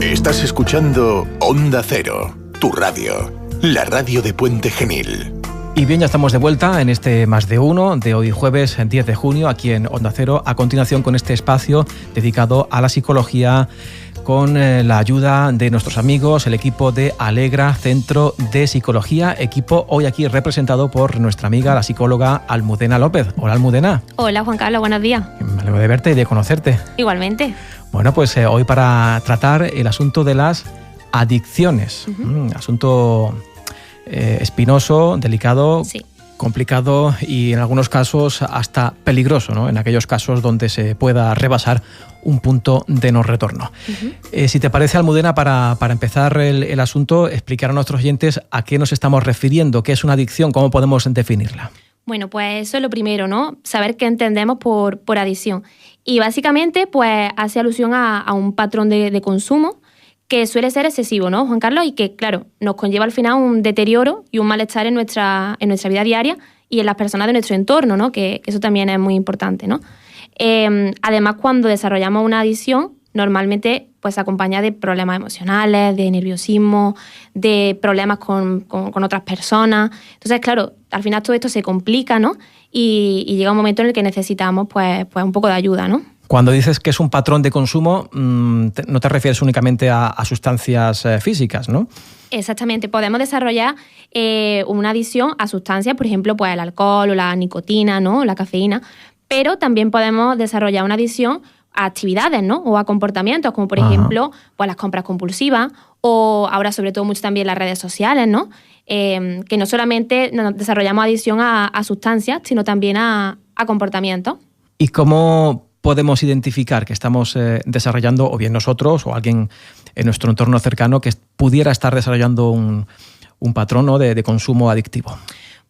Estás escuchando Onda Cero, tu radio, la radio de Puente Genil. Y bien, ya estamos de vuelta en este Más de Uno de hoy jueves 10 de junio aquí en Onda Cero, a continuación con este espacio dedicado a la psicología con la ayuda de nuestros amigos, el equipo de Alegra Centro de Psicología, equipo hoy aquí representado por nuestra amiga, la psicóloga Almudena López. Hola, Almudena. Hola, Juan Carlos, buenos días. Me alegro de verte y de conocerte. Igualmente. Bueno, pues hoy para tratar el asunto de las adicciones, asunto espinoso, delicado, Sí. complicado y en algunos casos hasta peligroso, ¿no? En aquellos casos donde se pueda rebasar un punto de no retorno. Si te parece, Almudena, para empezar el asunto, explicar a nuestros oyentes a qué nos estamos refiriendo, qué es una adicción, cómo podemos definirla. Bueno, pues eso es lo primero, ¿no? Saber qué entendemos por adicción. Y básicamente, pues hace alusión a un patrón de consumo que suele ser excesivo, ¿no, Juan Carlos? Y que, claro, nos conlleva al final un deterioro y un malestar en nuestra vida diaria y en las personas de nuestro entorno, ¿no? Que eso también es muy importante, ¿no? Además, cuando desarrollamos una adicción, normalmente pues se acompaña de problemas emocionales, de nerviosismo, de problemas con otras personas. Entonces, claro, al final todo esto se complica, ¿no? Y llega un momento en el que necesitamos pues un poco de ayuda, ¿no? Cuando dices que es un patrón de consumo, no te refieres únicamente a sustancias físicas, ¿no? Exactamente. Podemos desarrollar una adicción a sustancias, por ejemplo, pues el alcohol o la nicotina, ¿no? O la cafeína. Pero también podemos desarrollar una adicción a actividades, ¿no? O a comportamientos, como por ejemplo, pues las compras compulsivas o ahora sobre todo mucho también las redes sociales, ¿no? Que no solamente desarrollamos adicción a sustancias, sino también a comportamientos. ¿Y cómo podemos identificar que estamos desarrollando, o bien nosotros o alguien en nuestro entorno cercano, que pudiera estar desarrollando un patrón, ¿no? de consumo adictivo?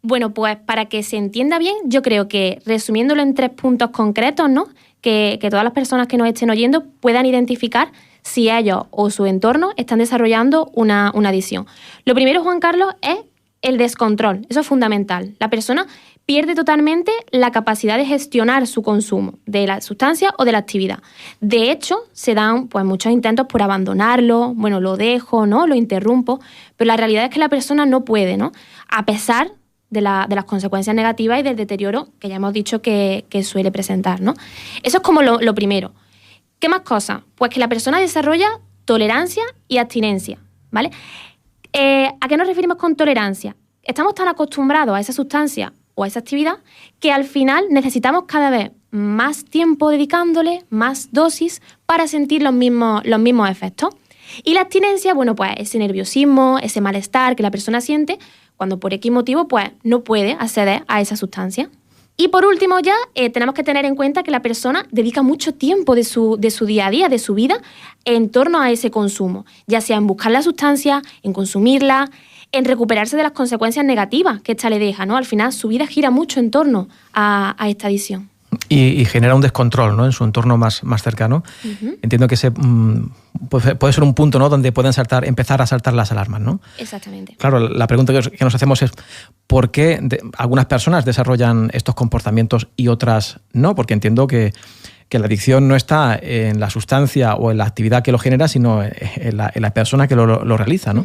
Bueno, pues para que se entienda bien, yo creo que resumiéndolo en 3 puntos concretos, ¿no? Que todas las personas que nos estén oyendo puedan identificar si ellos o su entorno están desarrollando una adicción. Lo primero, Juan Carlos, es el descontrol. Eso es fundamental. La persona pierde totalmente la capacidad de gestionar su consumo de la sustancia o de la actividad. De hecho, se dan pues muchos intentos por abandonarlo, bueno, lo dejo, ¿no? Lo interrumpo, pero la realidad es que la persona no puede, ¿no? A pesar de las consecuencias negativas y del deterioro que ya hemos dicho que suele presentar, ¿no? Eso es como lo primero. ¿Qué más cosas? Pues que la persona desarrolla tolerancia y abstinencia, ¿vale? ¿A qué nos referimos con tolerancia? Estamos tan acostumbrados a esa sustancia o a esa actividad que al final necesitamos cada vez más tiempo dedicándole, más dosis para sentir los mismos efectos. Y la abstinencia, bueno, pues ese nerviosismo, ese malestar que la persona siente cuando por X motivo pues no puede acceder a esa sustancia. Y por último ya tenemos que tener en cuenta que la persona dedica mucho tiempo de su día a día, de su vida, en torno a ese consumo, ya sea en buscar la sustancia, en consumirla, en recuperarse de las consecuencias negativas que ésta le deja, ¿no? Al final su vida gira mucho en torno a esta adicción. Y genera un descontrol, ¿no? En su entorno más cercano. Entiendo que ese puede ser un punto, ¿no? Donde pueden empezar a saltar las alarmas, ¿no? Exactamente. Claro, la pregunta que nos hacemos es ¿por qué algunas personas desarrollan estos comportamientos y otras no? Porque entiendo que la adicción no está en la sustancia o en la actividad que lo genera, sino en la persona que lo realiza, ¿no?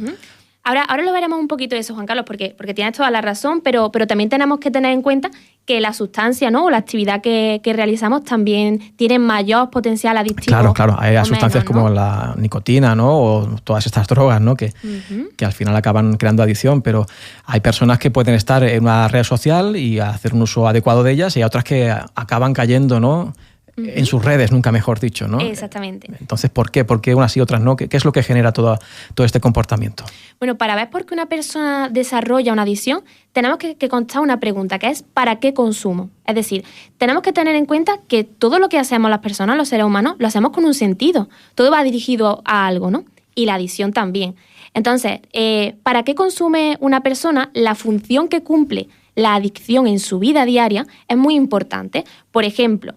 Ahora lo veremos un poquito de eso, Juan Carlos, porque tienes toda la razón, pero también tenemos que tener en cuenta que la sustancia, ¿no? O la actividad que realizamos también tiene mayor potencial adictivo. Claro. Hay sustancias menos, ¿no? Como la nicotina, ¿no? O todas estas drogas, ¿no? Que al final acaban creando adicción, pero hay personas que pueden estar en una red social y hacer un uso adecuado de ellas y hay otras que acaban cayendo, ¿no? En sus redes, nunca mejor dicho, ¿no? Exactamente. Entonces, ¿por qué? ¿Por qué unas y otras no? ¿Qué es lo que genera todo este comportamiento? Bueno, para ver por qué una persona desarrolla una adicción, tenemos que contestar una pregunta, que es ¿para qué consumo? Es decir, tenemos que tener en cuenta que todo lo que hacemos las personas, los seres humanos, lo hacemos con un sentido. Todo va dirigido a algo, ¿no? Y la adicción también. Entonces, ¿para qué consume una persona? La función que cumple la adicción en su vida diaria es muy importante. Por ejemplo,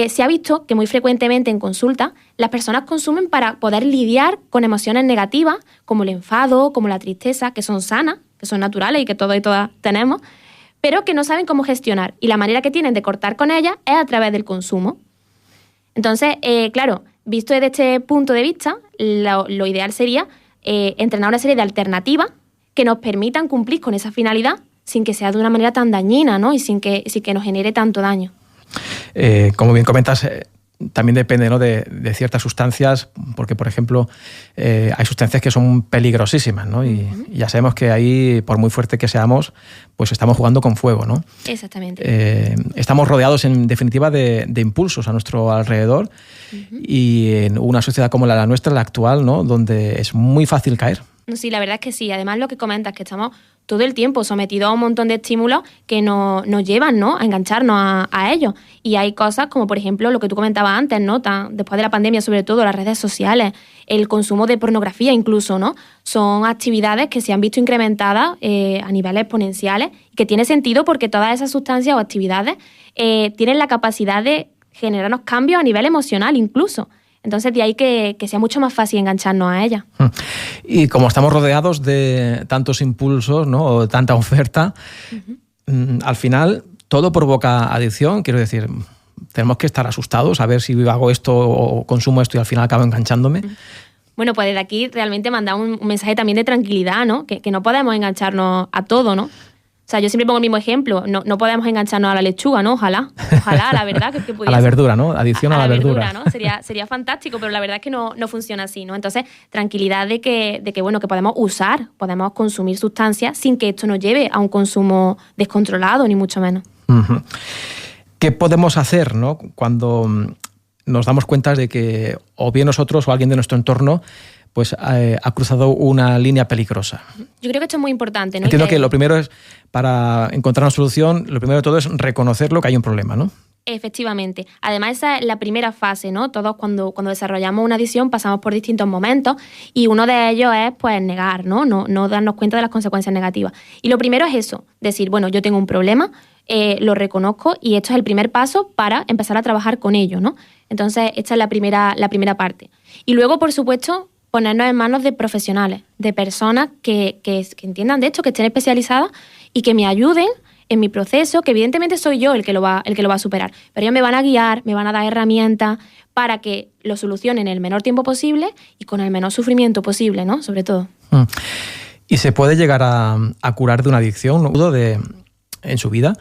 se ha visto que muy frecuentemente en consulta las personas consumen para poder lidiar con emociones negativas como el enfado, como la tristeza, que son sanas, que son naturales y que todos y todas tenemos, pero que no saben cómo gestionar. Y la manera que tienen de cortar con ellas es a través del consumo. Entonces, claro, visto desde este punto de vista, lo ideal sería entrenar una serie de alternativas que nos permitan cumplir con esa finalidad sin que sea de una manera tan dañina, ¿no? Y sin que nos genere tanto daño. Como bien comentas, también depende, ¿no?, de ciertas sustancias, porque, por ejemplo, hay sustancias que son peligrosísimas, ¿no? Y ya sabemos que ahí, por muy fuerte que seamos, pues estamos jugando con fuego, ¿no? Exactamente. Estamos rodeados, en definitiva, de impulsos a nuestro alrededor, y en una sociedad como la nuestra, la actual, ¿no?, donde es muy fácil caer. Sí, la verdad es que sí. Además, lo que comentas, que estamos todo el tiempo sometidos a un montón de estímulos que nos llevan, ¿no?, a engancharnos a ellos. Y hay cosas como, por ejemplo, lo que tú comentabas antes, ¿no?, después de la pandemia, sobre todo las redes sociales, el consumo de pornografía incluso, ¿no? Son actividades que se han visto incrementadas a niveles exponenciales, y que tiene sentido porque todas esas sustancias o actividades tienen la capacidad de generarnos cambios a nivel emocional incluso. Entonces, de ahí que sea mucho más fácil engancharnos a ella. Y como estamos rodeados de tantos impulsos, ¿no?, o tanta oferta, al final todo provoca adicción. Quiero decir, tenemos que estar asustados a ver si hago esto o consumo esto y al final acabo enganchándome. Bueno, pues desde aquí realmente mandar un mensaje también de tranquilidad, ¿no? Que no podemos engancharnos a todo, ¿no? O sea, yo siempre pongo el mismo ejemplo. No podemos engancharnos a la lechuga, ¿no? Ojalá, la verdad, que pudiese. A la verdura, ¿no? Adicción a la verdura, ¿no? Sería fantástico, pero la verdad es que no funciona así, ¿no? Entonces, tranquilidad de que bueno, que podemos consumir sustancias sin que esto nos lleve a un consumo descontrolado, ni mucho menos. ¿Qué podemos hacer, ¿no?, cuando nos damos cuenta de que o bien nosotros o alguien de nuestro entorno pues ha cruzado una línea peligrosa? Yo creo que esto es muy importante, ¿no? Entiendo que lo primero es, para encontrar una solución, lo primero de todo es reconocerlo, que hay un problema, ¿no? Efectivamente. Además, esa es la primera fase, ¿no? Todos cuando desarrollamos una adicción pasamos por distintos momentos, y uno de ellos es, pues, negar, ¿no? No darnos cuenta de las consecuencias negativas. Y lo primero es eso, decir, bueno, yo tengo un problema, lo reconozco, y esto es el primer paso para empezar a trabajar con ello, ¿no? Entonces, esta es la primera parte. Y luego, por supuesto, ponernos en manos de profesionales, de personas que entiendan de esto, que estén especializadas y que me ayuden en mi proceso, que evidentemente soy yo el que lo va a superar, pero ellos me van a guiar, me van a dar herramientas para que lo solucionen en el menor tiempo posible y con el menor sufrimiento posible, ¿no? Sobre todo. ¿Y se puede llegar a curar de una adicción, ¿no?, en su vida?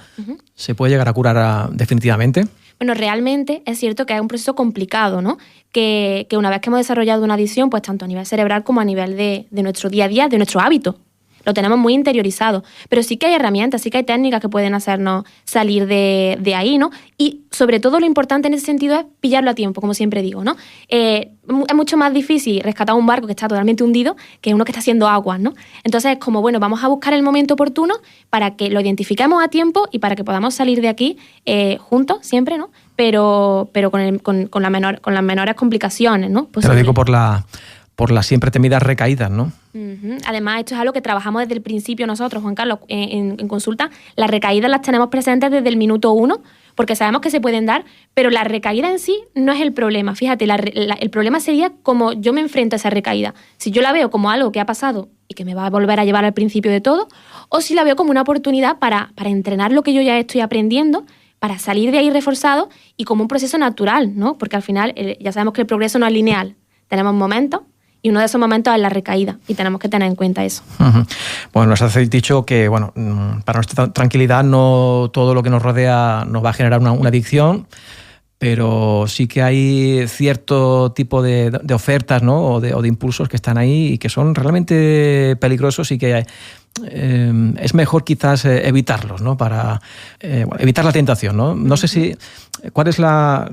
¿Se puede llegar a curar definitivamente? Bueno, realmente es cierto que es un proceso complicado, ¿no? Que una vez que hemos desarrollado una adicción, pues tanto a nivel cerebral como a nivel de nuestro día a día, de nuestro hábito, lo tenemos muy interiorizado. Pero sí que hay herramientas, sí que hay técnicas que pueden hacernos salir de ahí, ¿no? Y sobre todo lo importante en ese sentido es pillarlo a tiempo, como siempre digo, ¿no? Es mucho más difícil rescatar un barco que está totalmente hundido que uno que está haciendo aguas, ¿no? Entonces es como, bueno, vamos a buscar el momento oportuno para que lo identifiquemos a tiempo y para que podamos salir de aquí juntos, siempre, ¿no? Pero con las menores complicaciones, ¿no? Te lo digo por las siempre temidas recaídas, ¿no? Además, esto es algo que trabajamos desde el principio nosotros, Juan Carlos, en consulta. Las recaídas las tenemos presentes desde el minuto 1, porque sabemos que se pueden dar, pero la recaída en sí no es el problema. Fíjate, el problema sería cómo yo me enfrento a esa recaída. Si yo la veo como algo que ha pasado y que me va a volver a llevar al principio de todo, o si la veo como una oportunidad para entrenar lo que yo ya estoy aprendiendo, para salir de ahí reforzado y como un proceso natural, ¿no? Porque al final ya sabemos que el progreso no es lineal. Tenemos momentos, y uno de esos momentos es la recaída, y tenemos que tener en cuenta eso. Bueno, nos habéis dicho que, bueno, para nuestra tranquilidad no todo lo que nos rodea nos va a generar una adicción, pero sí que hay cierto tipo de ofertas, ¿no?, o de impulsos que están ahí y que son realmente peligrosos, y que es mejor quizás evitarlos, ¿no?, para evitar la tentación, ¿no? No sé cuál es la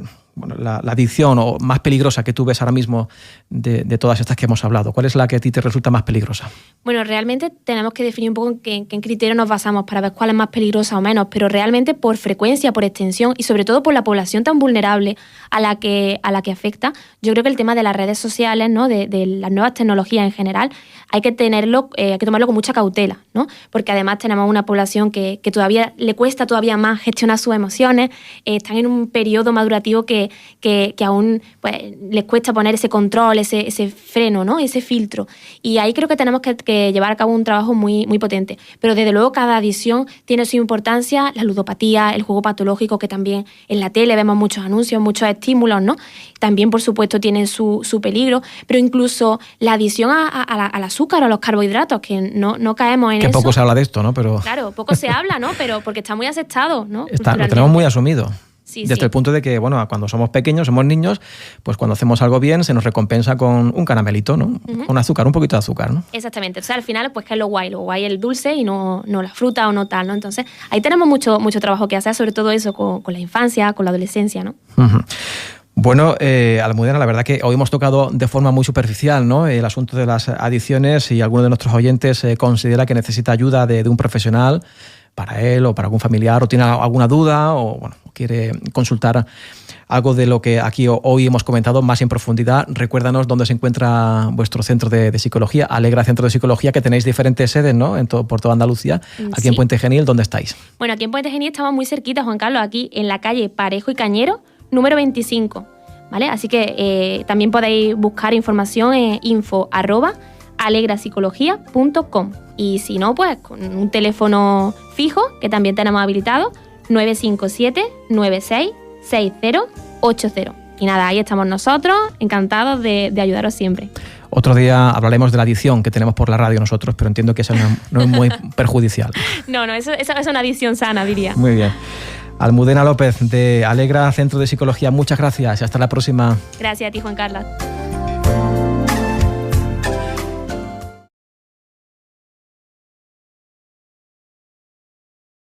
adicción o más peligrosa que tú ves ahora mismo de todas estas que hemos hablado. ¿Cuál es la que a ti te resulta más peligrosa? Bueno, realmente tenemos que definir un poco en qué criterio nos basamos para ver cuál es más peligrosa o menos, pero realmente por frecuencia, por extensión y sobre todo por la población tan vulnerable a la que afecta, yo creo que el tema de las redes sociales, ¿no?, de las nuevas tecnologías en general, hay que tomarlo con mucha cautela, ¿no? Porque además tenemos una población que todavía le cuesta todavía más gestionar sus emociones, están en un periodo madurativo que aún pues, les cuesta poner ese control, ese freno, ¿no? Ese filtro. Y ahí creo que tenemos que llevar a cabo un trabajo muy, muy potente. Pero desde luego cada adicción tiene su importancia, la ludopatía, el juego patológico, que también en la tele vemos muchos anuncios, muchos estímulos, ¿no? También, por supuesto, tienen su peligro, pero incluso la adicción al azúcar o a los carbohidratos, que no caemos en eso. Que poco se habla de esto, ¿no? Pero... Claro, poco se habla, ¿no? Pero porque está muy aceptado, ¿no? Lo tenemos muy asumido. Sí, desde el punto de que, bueno, cuando somos pequeños, somos niños, pues cuando hacemos algo bien se nos recompensa con un caramelito, ¿no? Con azúcar, un poquito de azúcar, ¿no? Exactamente. O sea, al final, pues, ¿qué es lo guay? Lo guay es el dulce y no la fruta o no tal, ¿no? Entonces, ahí tenemos mucho trabajo que hacer, sobre todo eso con la infancia, con la adolescencia, ¿no? Bueno, Almudena, la verdad que hoy hemos tocado de forma muy superficial, ¿no? El asunto de las adicciones, y alguno de nuestros oyentes considera que necesita ayuda de un profesional para él o para algún familiar, o tiene alguna duda, o bueno, quiere consultar algo de lo que aquí hoy hemos comentado más en profundidad. Recuérdanos dónde se encuentra vuestro centro de psicología, Alegra Centro de Psicología, que tenéis diferentes sedes, ¿no? Por toda Andalucía. Aquí en Puente Genil, ¿dónde estáis? Bueno, aquí en Puente Genil estamos muy cerquita, Juan Carlos, aquí en la calle Parejo y Cañero, número 25, ¿vale? Así que también podéis buscar información en info@alegrapsicología.com. Y si no, pues con un teléfono fijo, que también tenemos habilitado, 957-966080. Y nada, ahí estamos nosotros, encantados de ayudaros siempre. Otro día hablaremos de la adicción que tenemos por la radio nosotros, pero entiendo que eso no es muy perjudicial. No, eso es una adicción sana, diría. Muy bien. Almudena López, de Alegra Centro de Psicología, muchas gracias y hasta la próxima. Gracias a ti, Juan Carlos.